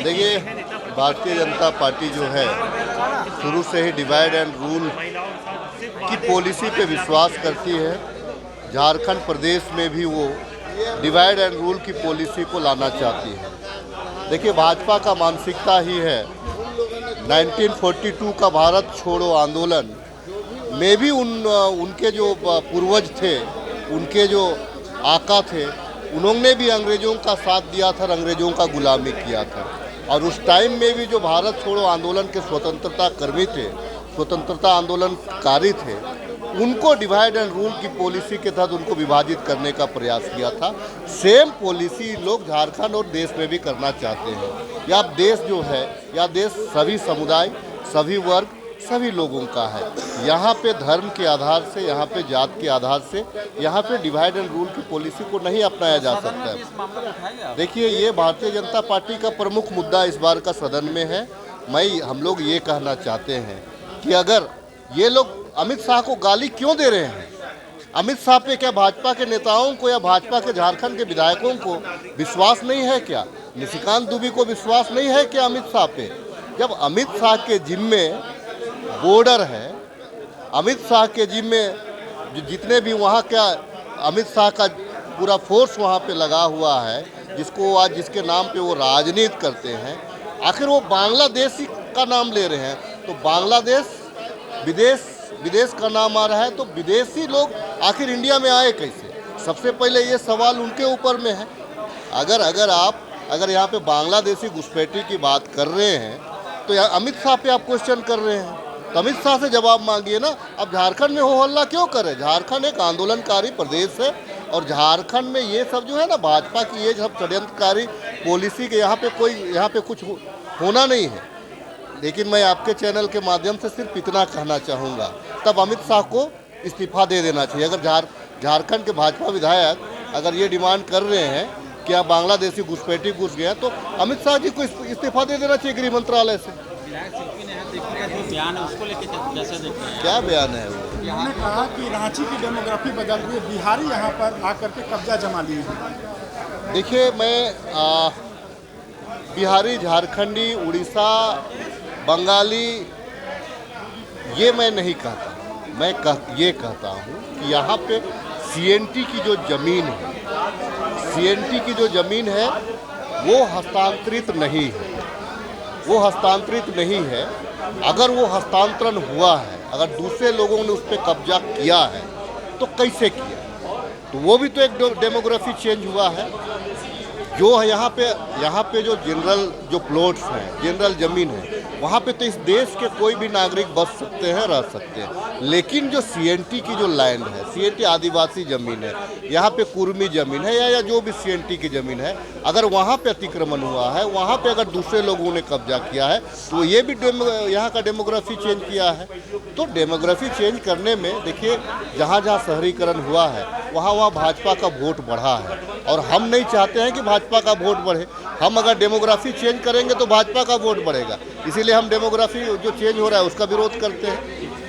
देखिए, भारतीय जनता पार्टी जो है शुरू से ही डिवाइड एंड रूल की पॉलिसी पे विश्वास करती है। झारखंड प्रदेश में भी वो डिवाइड एंड रूल की पॉलिसी को लाना चाहती है। देखिए, भाजपा का मानसिकता ही है 1942 का भारत छोड़ो आंदोलन में भी उनके जो पूर्वज थे, उनके जो आका थे, उन्होंने भी अंग्रेज़ों का साथ दिया था, अंग्रेज़ों का गुलामी किया था। और उस टाइम में भी जो भारत छोड़ो आंदोलन के स्वतंत्रता कर्मी थे, स्वतंत्रता आंदोलनकारी थे, उनको डिवाइड एंड रूल की पॉलिसी के तहत उनको विभाजित करने का प्रयास किया था। सेम पॉलिसी लोग झारखंड और देश में भी करना चाहते हैं। या देश जो है, या देश सभी समुदाय, सभी वर्ग, सभी लोगों का है। यहाँ पे धर्म के आधार से, यहाँ पे जात के आधार से, यहाँ पे डिवाइड एंड रूल की पॉलिसी को नहीं अपनाया जा सकता है। देखिए, ये भारतीय जनता पार्टी का प्रमुख मुद्दा इस बार का सदन में है। हम लोग ये कहना चाहते हैं कि अगर ये लोग अमित शाह को गाली क्यों दे रहे हैं, अमित शाह पे क्या भाजपा के नेताओं को या भाजपा के झारखंड के विधायकों को विश्वास नहीं है क्या? निशिकांत दुबे को विश्वास नहीं है क्या अमित शाह पे? जब अमित शाह के जिम्मे बॉर्डर है, अमित शाह के जिम्मे जितने भी वहाँ क्या अमित शाह का पूरा फोर्स वहाँ पे लगा हुआ है, जिसको आज जिसके नाम पे वो राजनीति करते हैं, आखिर वो बांग्लादेश का नाम ले रहे हैं। तो बांग्लादेश विदेश का नाम आ रहा है, तो विदेशी लोग आखिर इंडिया में आए कैसे? सबसे पहले ये सवाल उनके ऊपर में है। अगर यहाँ पे बांग्लादेशी घुसपैठी की बात कर रहे हैं, तो अमित शाह पे आप क्वेश्चन कर रहे हैं, तो अमित शाह से जवाब मांगिए ना। अब झारखंड में हो हल्ला क्यों करे? झारखंड एक आंदोलनकारी प्रदेश है, और झारखंड में ये सब जो है ना, भाजपा की ये सब षड्यंत्रकारी पॉलिसी के यहाँ पे कुछ होना नहीं है। लेकिन मैं आपके चैनल के माध्यम से सिर्फ इतना कहना चाहूँगा, तब अमित शाह को इस्तीफा दे देना चाहिए। अगर झारखंड के भाजपा विधायक अगर ये डिमांड कर रहे हैं कि आप बांग्लादेशी घुसपैठी घुस गए, तो अमित शाह जी को इस्तीफा दे देना चाहिए गृह मंत्रालय से। क्या बयान है वो? उन्होंने कहा कि रांची की डेमोग्राफी बदल रही है, बिहारी यहाँ पर आकर के कब्जा जमा लिए हैं। देखिए, मैं बिहारी, झारखंडी, उड़ीसा, बंगाली, ये मैं नहीं कहता। मैं ये कहता हूँ कि यहाँ पे सीएनटी की जो ज़मीन है, सीएनटी की जो ज़मीन है वो हस्तांतरित नहीं है, वो हस्तांतरित नहीं है। अगर वो हस्तांतरण हुआ है, अगर दूसरे लोगों ने उस पर कब्जा किया है, तो कैसे किया? तो वो भी तो एक डेमोग्राफी चेंज हुआ है। जो है यहाँ पे जो जनरल जो प्लॉट्स हैं, जनरल ज़मीन है, वहाँ पे तो इस देश के कोई भी नागरिक बस सकते हैं, रह सकते हैं। लेकिन जो सीएनटी की जो लैंड है, सीएनटी आदिवासी ज़मीन है, यहाँ पे कुर्मी ज़मीन है, या जो भी सीएनटी की ज़मीन है, अगर वहाँ पे अतिक्रमण हुआ है, वहाँ पे अगर दूसरे लोगों ने कब्जा किया है, तो ये भी यहाँ का डेमोग्राफी चेंज किया है। तो डेमोग्राफी चेंज करने में देखिए, जहाँ जहाँ शहरीकरण हुआ है, वहाँ भाजपा का वोट बढ़ा है, और हम नहीं चाहते हैं कि भाजपा का वोट बढ़े। हम अगर डेमोग्राफी चेंज करेंगे तो भाजपा का वोट बढ़ेगा, इसीलिए हम डेमोग्राफी जो चेंज हो रहा है उसका विरोध करते हैं।